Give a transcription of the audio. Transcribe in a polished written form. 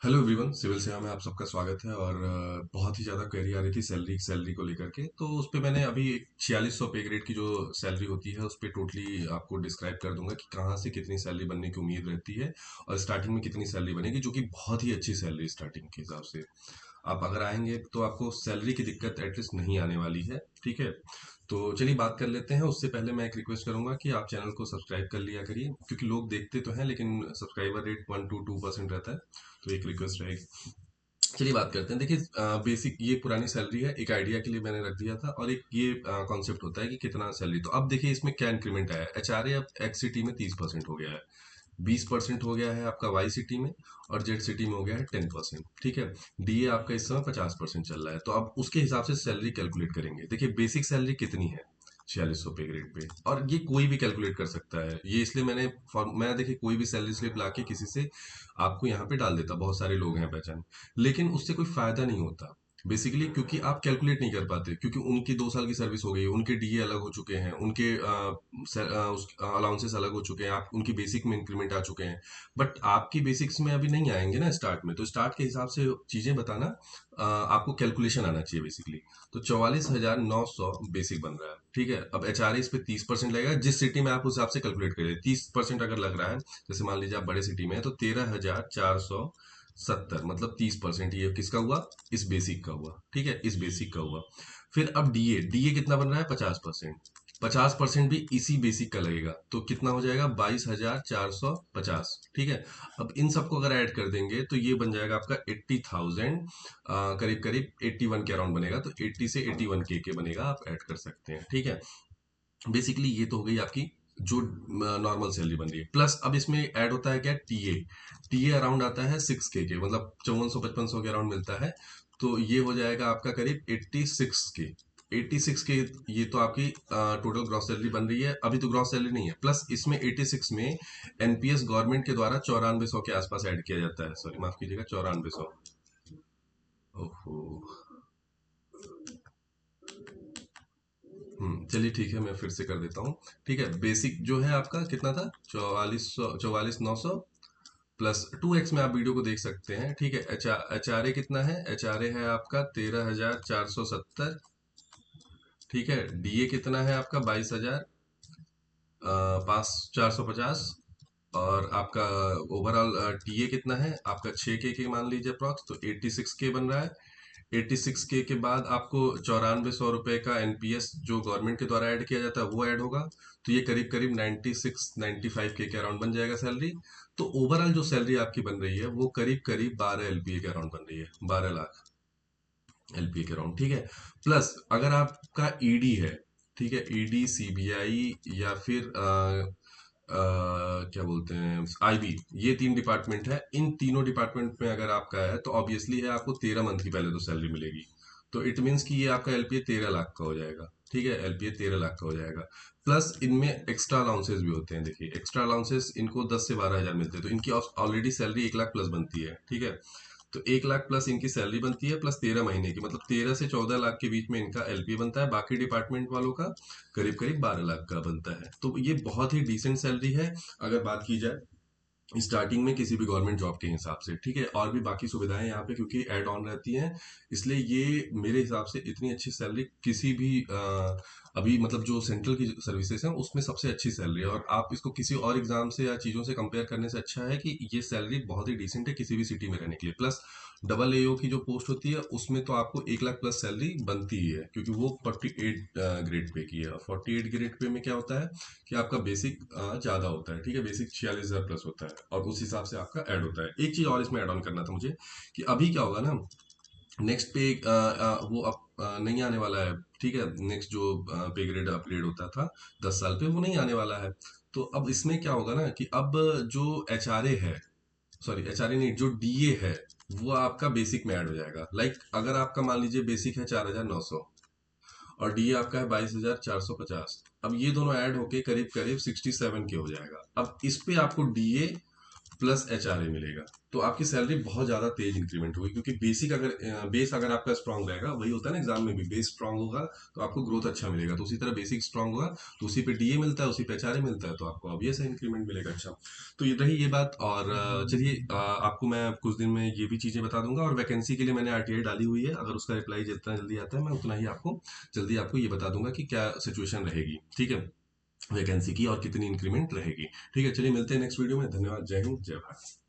Hello everyone, civil सेवा में आप सबका स्वागत है। और बहुत ही ज़्यादा क्वेरी आ रही थी सैलरी को लेकर के, तो उस पे मैंने अभी 4600 पे ग्रेड की जो सैलरी होती है उस पे टोटली आपको डिस्क्राइब कर दूंगा कि कहाँ से कितनी सैलरी बनने की उम्मीद रहती है और स्टार्टिंग में कितनी सैलरी बनेगी, जो कि बहुत ही अच्छी सैलरी स्टार्टिंग के हिसाब से। आप अगर आएंगे तो आपको सैलरी की दिक्कत एटलीस्ट नहीं आने वाली है। ठीक है, तो चलिए बात कर लेते हैं। उससे पहले मैं एक रिक्वेस्ट करूंगा कि आप चैनल को सब्सक्राइब कर लिया करिए, क्योंकि लोग देखते तो हैं लेकिन सब्सक्राइबर रेट 1 to 2% रहता है। तो एक रिक्वेस्ट रहेगी। चलिए बात करते हैं। देखिए, बेसिक ये पुरानी सैलरी है, एक आइडिया के लिए मैंने रख दिया था, और एक ये कॉन्सेप्ट होता है कि कितना सैलरी। तो अब देखिए इसमें क्या इंक्रीमेंट आया है। एचआरए अब एक्स सिटी में 30% हो गया है, 20% हो गया है आपका वाई सिटी में, और जेड सिटी में हो गया है 10%। ठीक है, डीए आपका इस समय 50% चल रहा है। तो अब उसके हिसाब से सैलरी कैलकुलेट करेंगे। देखिए बेसिक सैलरी कितनी है 4600 पे ग्रेड पे, और ये कोई भी कैलकुलेट कर सकता है। ये इसलिए मैं देखिए कोई भी सैलरी स्लिप लाके किसी से आपको यहाँ पे डाल देता, बहुत सारे लोग हैं पहचान, लेकिन उससे कोई फायदा नहीं होता बेसिकली, क्योंकि आप कैलकुलेट नहीं कर पाते, क्योंकि उनकी 2 साल की सर्विस हो गई है, उनके डीए अलग हो चुके हैं, उनके अलाउंसेस अलग हो चुके हैं, आप उनकी बेसिक में इंक्रीमेंट आ चुके हैं। बट आपकी बेसिक्स में अभी नहीं आएंगे ना स्टार्ट में, तो स्टार्ट के हिसाब से चीजें बताना, आपको कैलकुलेशन आना चाहिए बेसिकली। तो 44,900 बेसिक बन रहा है। ठीक है, अब एच आर इस पे 30% लगेगा, जिस सिटी में आप उस हिसाब से कैलकुलेट करिए। 30% अगर लग रहा है, जैसे मान लीजिए आप बड़े सिटी में है, तो 13,470, मतलब 30% ये किसका हुआ, इस बेसिक का हुआ। ठीक है, इस बेसिक का हुआ। फिर अब डीए डीए कितना बन रहा है, 50%। 50% भी इसी बेसिक का लगेगा, तो कितना हो जाएगा, 22,450। ठीक है, अब इन सबको अगर ऐड कर देंगे तो ये बन जाएगा आपका 80,000, करीब करीब 81 के अराउंड बनेगा। तो 80 से 81 के बनेगा, आप ऐड कर सकते हैं। ठीक है, बेसिकली ये तो हो गई आपकी जो नॉर्मल सैलरी बन रही है। प्लस अब इसमें ऐड होता है क्या, टीए। टीए अराउंड आता है 6 के, मतलब 5400 5500 के अराउंड मिलता है। तो ये हो जाएगा आपका करीब 86 के। 86 के, ये तो आपकी टोटल ग्रॉस सैलरी बन रही है। अभी तो ग्रॉस सैलरी नहीं है, प्लस इसमें 86 में एनपीएस गवर्नमेंट के द्वारा 9400 के आसपास ऐड किया जाता है। सॉरी, माफ कीजिएगा, 9400। ओहो। चलिए ठीक है, मैं फिर से कर देता हूँ। ठीक है, बेसिक जो है आपका कितना था, 44,900 प्लस 2x में आप वीडियो को देख सकते हैं। ठीक है, एच आर ए कितना है, एच आर ए है आपका 13,470। ठीक है, डीए कितना है आपका 22,000 पाँच 450। और आपका ओवरऑल टीए कितना है आपका, 6 के मान लीजिए अप्रॉक्स, तो 86 के बन रहा है। 86 के बाद आपको 9400 रुपए का एनपीएस जो गवर्नमेंट के द्वारा ऐड किया जाता है वो ऐड होगा। तो ये करीब करीब 96 95 के अराउंड बन जाएगा सैलरी। तो ओवरऑल जो सैलरी आपकी बन रही है वो करीब करीब 12 एलपीए के अराउंड बन रही है, 12 लाख एलपीए के अराउंड। ठीक है, प्लस अगर आपका ईडी है, ठीक है, ईडी सीबीआई या फिर क्या बोलते हैं आईबी, ये 3 डिपार्टमेंट है। इन तीनों डिपार्टमेंट में अगर आपका है तो ऑब्वियसली है आपको 13 मंथ की पहले तो सैलरी मिलेगी। तो इट मीन्स कि ये आपका एलपीए 13 लाख का हो जाएगा। ठीक है, एलपीए 13 लाख का हो जाएगा। प्लस इनमें एक्स्ट्रा अलाउंसेस भी होते हैं। देखिए एक्स्ट्रा अलाउंसेस इनको 10 से 12 हजार मिलते हैं, तो इनकी ऑलरेडी सैलरी 1 लाख प्लस बनती है। ठीक है, तो 1 लाख प्लस इनकी सैलरी बनती है, प्लस 13 महीने की, मतलब 13 से 14 लाख के बीच में इनका एलपीए बनता है। बाकी डिपार्टमेंट वालों का करीब करीब 12 लाख का बनता है। तो ये बहुत ही डिसेंट सैलरी है अगर बात की जाए स्टार्टिंग में किसी भी गवर्नमेंट जॉब के हिसाब से। ठीक है, और भी बाकी सुविधाएं यहाँ पे क्योंकि ऐड ऑन रहती हैं, इसलिए ये मेरे हिसाब से इतनी अच्छी सैलरी किसी भी अभी मतलब जो सेंट्रल की सर्विसेज हैं उसमें सबसे अच्छी सैलरी है। और आप इसको किसी और एग्जाम से या चीज़ों से कंपेयर करने से अच्छा है कि ये सैलरी बहुत ही डिसेंट है किसी भी सिटी में रहने के लिए। प्लस डबल एओ की जो पोस्ट होती है उसमें तो आपको 1 लाख प्लस सैलरी बनती ही है, क्योंकि वो 48 ग्रेड पे की है। 48 ग्रेड पे में क्या होता है कि आपका बेसिक ज्यादा होता है। ठीक है, बेसिक 46,000 प्लस होता है, और उस हिसाब से आपका ऐड होता है। एक चीज और इसमें ऐड ऑन करना था मुझे, कि अभी क्या होगा ना, नेक्स्ट पे वो अब नहीं आने वाला है। ठीक है, नेक्स्ट जो पे ग्रेड अपग्रेड होता था 10 साल पे, वो नहीं आने वाला है। तो अब इसमें क्या होगा ना कि अब जो एच आर ए है, सॉरी एच आर ए नहीं, जो डीए है वो आपका बेसिक में ऐड हो जाएगा। लाइक अगर आपका मान लीजिए बेसिक है 4,900 और डी आपका है 22,450, अब ये दोनों ऐड होके करीब करीब 67 के हो जाएगा। अब इस पे आपको डीए प्लस एचआरए मिलेगा। तो आपकी सैलरी बहुत ज़्यादा तेज इंक्रीमेंट होगी, क्योंकि बेस अगर आपका स्ट्रांग रहेगा, वही होता है ना एग्जाम में भी, बेस स्ट्रांग होगा तो आपको ग्रोथ अच्छा मिलेगा। तो उसी तरह बेसिक स्ट्रांग होगा तो उसी पे डीए मिलता है, उसी पे एचआरए मिलता है, तो आपको ऑब्वियस है इंक्रीमेंट मिलेगा। अच्छा, तो ये रही ये बात। और चलिए, आपको मैं कुछ दिन में ये भी चीज़ें बता दूंगा, और वैकेंसी के लिए मैंने आरटीआई डाली हुई है, अगर उसका रिप्लाई जितना जल्दी आता है मैं उतना ही आपको जल्दी आपको ये बता दूंगा कि क्या सिचुएशन रहेगी, ठीक है, वैकेंसी की, और कितनी इंक्रीमेंट रहेगी। ठीक है, चलिए मिलते हैं नेक्स्ट वीडियो में। धन्यवाद, जय हिंद, जय भारत।